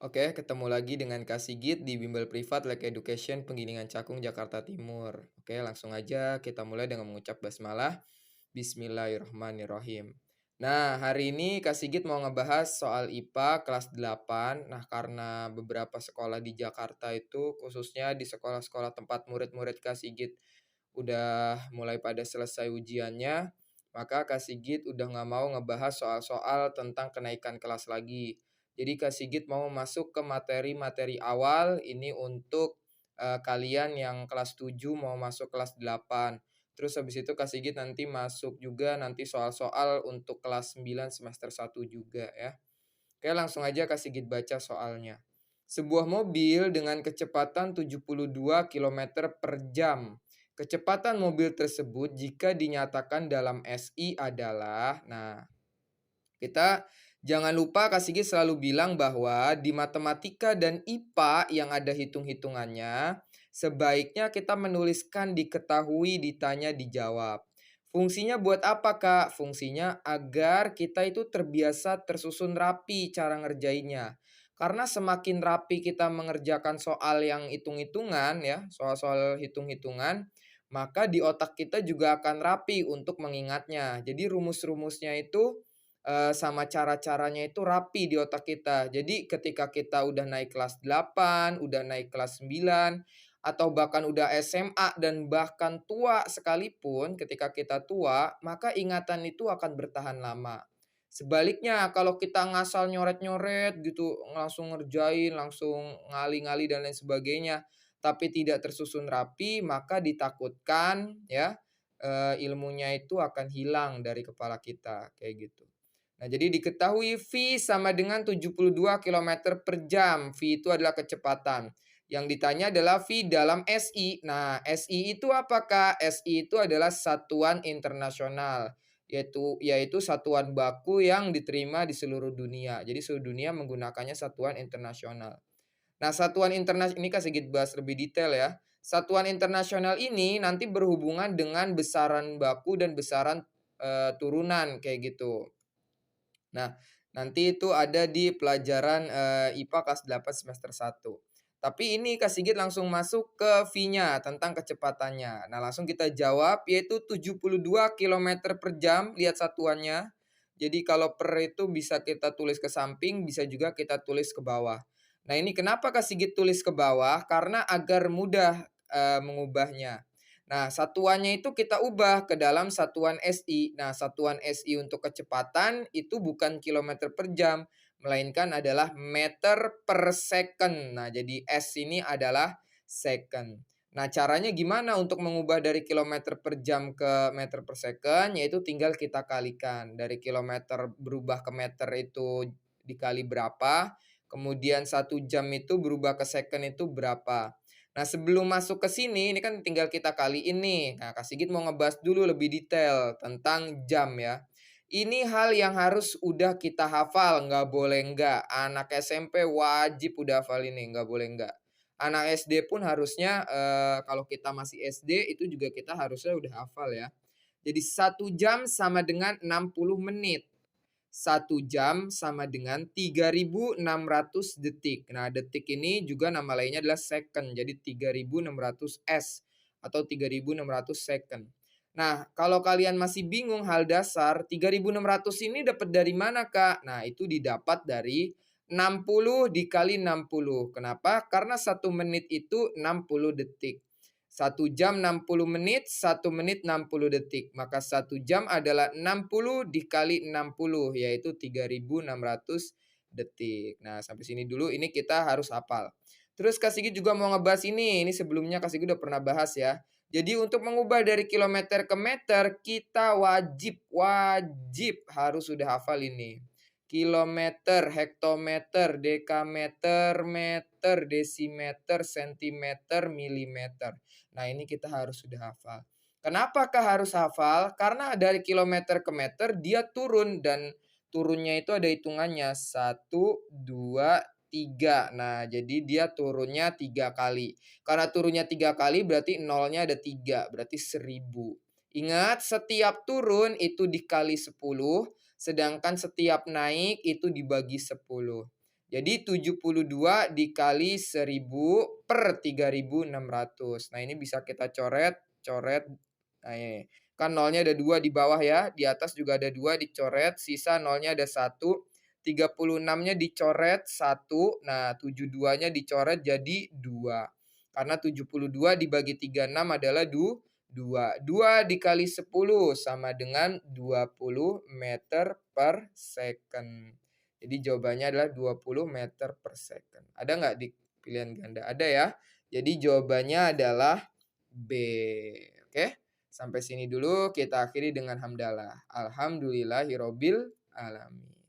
Oke, ketemu lagi dengan Kak Sigit di Bimbel Privat Like Education Penggilingan Cakung, Jakarta Timur. Oke, langsung aja kita mulai dengan mengucap basmalah. Bismillahirrahmanirrahim. Nah, hari ini Kak Sigit mau ngebahas soal IPA kelas 8. Nah, karena beberapa sekolah di Jakarta itu, khususnya di sekolah-sekolah tempat murid-murid Kak Sigit udah mulai pada selesai ujiannya, maka Kak Sigit udah nggak mau ngebahas soal-soal tentang kenaikan kelas lagi. Jadi Kak Sigit mau masuk ke materi-materi awal ini untuk kalian yang kelas 7 mau masuk kelas 8. Terus habis itu Kak Sigit nanti masuk juga nanti soal-soal untuk kelas 9 semester 1 juga ya. Oke, langsung aja Kak Sigit baca soalnya. Sebuah mobil dengan kecepatan 72 kilometer per jam. Kecepatan mobil tersebut jika dinyatakan dalam SI adalah, nah, kita jangan lupa Kak Sigit selalu bilang bahwa di matematika dan IPA yang ada hitung-hitungannya, sebaiknya kita menuliskan diketahui, ditanya, dijawab. Fungsinya buat apa, Kak? Fungsinya agar kita itu terbiasa tersusun rapi cara ngerjainnya. Karena semakin rapi kita mengerjakan soal yang hitung-hitungan ya, soal-soal hitung-hitungan, maka di otak kita juga akan rapi untuk mengingatnya. Jadi rumus-rumusnya itu sama cara-caranya itu rapi di otak kita. Jadi ketika kita udah naik kelas 8, udah naik kelas 9, atau bahkan udah SMA dan bahkan tua sekalipun, ketika kita tua, maka ingatan itu akan bertahan lama. Sebaliknya kalau kita ngasal nyoret-nyoret gitu, langsung ngerjain, langsung ngali-ngali dan lain sebagainya, tapi tidak tersusun rapi, maka ditakutkan ya, ilmunya itu akan hilang dari kepala kita, kayak gitu. Nah, jadi diketahui V sama dengan 72 kilometer per jam. V itu adalah kecepatan. Yang ditanya adalah V dalam SI. Nah, SI itu apa, Kak? SI itu adalah satuan internasional, yaitu satuan baku yang diterima di seluruh dunia. Jadi seluruh dunia menggunakannya satuan internasional. Nah, satuan internasional ini Kak sedikit bahas lebih detail ya. Satuan internasional ini nanti berhubungan dengan besaran baku dan besaran turunan kayak gitu. Nah, nanti itu ada di pelajaran, IPA kelas 8 semester 1. Tapi ini Kak Sigit langsung masuk ke V-nya, tentang kecepatannya. Nah, langsung kita jawab, yaitu 72 kilometer per jam, lihat satuannya. Jadi kalau per itu bisa kita tulis ke samping, bisa juga kita tulis ke bawah. Nah, ini kenapa Kak Sigit tulis ke bawah? Karena agar mudah, mengubahnya. Nah, satuannya itu kita ubah ke dalam satuan SI. Nah, satuan SI untuk kecepatan itu bukan kilometer per jam, melainkan adalah meter per second. Nah, jadi S ini adalah second. Nah, caranya gimana untuk mengubah dari kilometer per jam ke meter per second? Yaitu tinggal kita kalikan. Dari kilometer berubah ke meter itu dikali berapa, kemudian 1 jam itu berubah ke second itu berapa. Nah, sebelum masuk ke sini, ini kan tinggal kita kaliin nih. Nah, Kak Sigit mau ngebahas dulu lebih detail tentang jam ya. Ini hal yang harus udah kita hafal, nggak boleh nggak. Anak SMP wajib udah hafal ini, nggak boleh nggak. Anak SD pun harusnya, kalau kita masih SD, itu juga kita harusnya udah hafal ya. Jadi 1 jam sama dengan 60 menit. 1 jam sama dengan 3.600 detik. Nah, detik ini juga nama lainnya adalah second. Jadi 3.600 S atau 3.600 second. Nah, kalau kalian masih bingung hal dasar, 3.600 ini dapat dari mana, Kak? Nah, itu didapat dari 60 dikali 60. Kenapa? Karena 1 menit itu 60 detik. 1 jam 60 menit, 1 menit 60 detik. Maka 1 jam adalah 60 dikali 60, yaitu 3.600 detik. Nah, sampai sini dulu ini kita harus hafal. Terus Kak Sigi juga mau ngebahas ini sebelumnya Kak Sigi udah pernah bahas ya. Jadi untuk mengubah dari kilometer ke meter, kita wajib harus sudah hafal ini. Kilometer, hektometer, dekameter, meter, desimeter, sentimeter, milimeter. Nah, ini kita harus sudah hafal. Kenapakah harus hafal? Karena dari kilometer ke meter dia turun dan turunnya itu ada hitungannya 1, 2, 3. Nah, jadi dia turunnya 3 kali. Karena turunnya 3 kali berarti nolnya ada 3, berarti 1000. Ingat, setiap turun itu dikali 10, sedangkan setiap naik itu dibagi 10. Jadi 72 dikali 1000 per 3.600. Nah, ini bisa kita coret, coret. Nah, ini. Kan nolnya ada 2 di bawah ya, di atas juga ada 2 dicoret, sisa nolnya ada 1, 36-nya dicoret 1, nah 72-nya dicoret jadi 2. Karena 72 dibagi 36 adalah 2. 2 dikali 10 sama dengan 20 meter per second. Jadi jawabannya adalah 20 meter per second. Ada nggak di pilihan ganda? Ada ya. Jadi jawabannya adalah B. Oke, sampai sini dulu kita akhiri dengan hamdalah. Alhamdulillahirobbil alamin.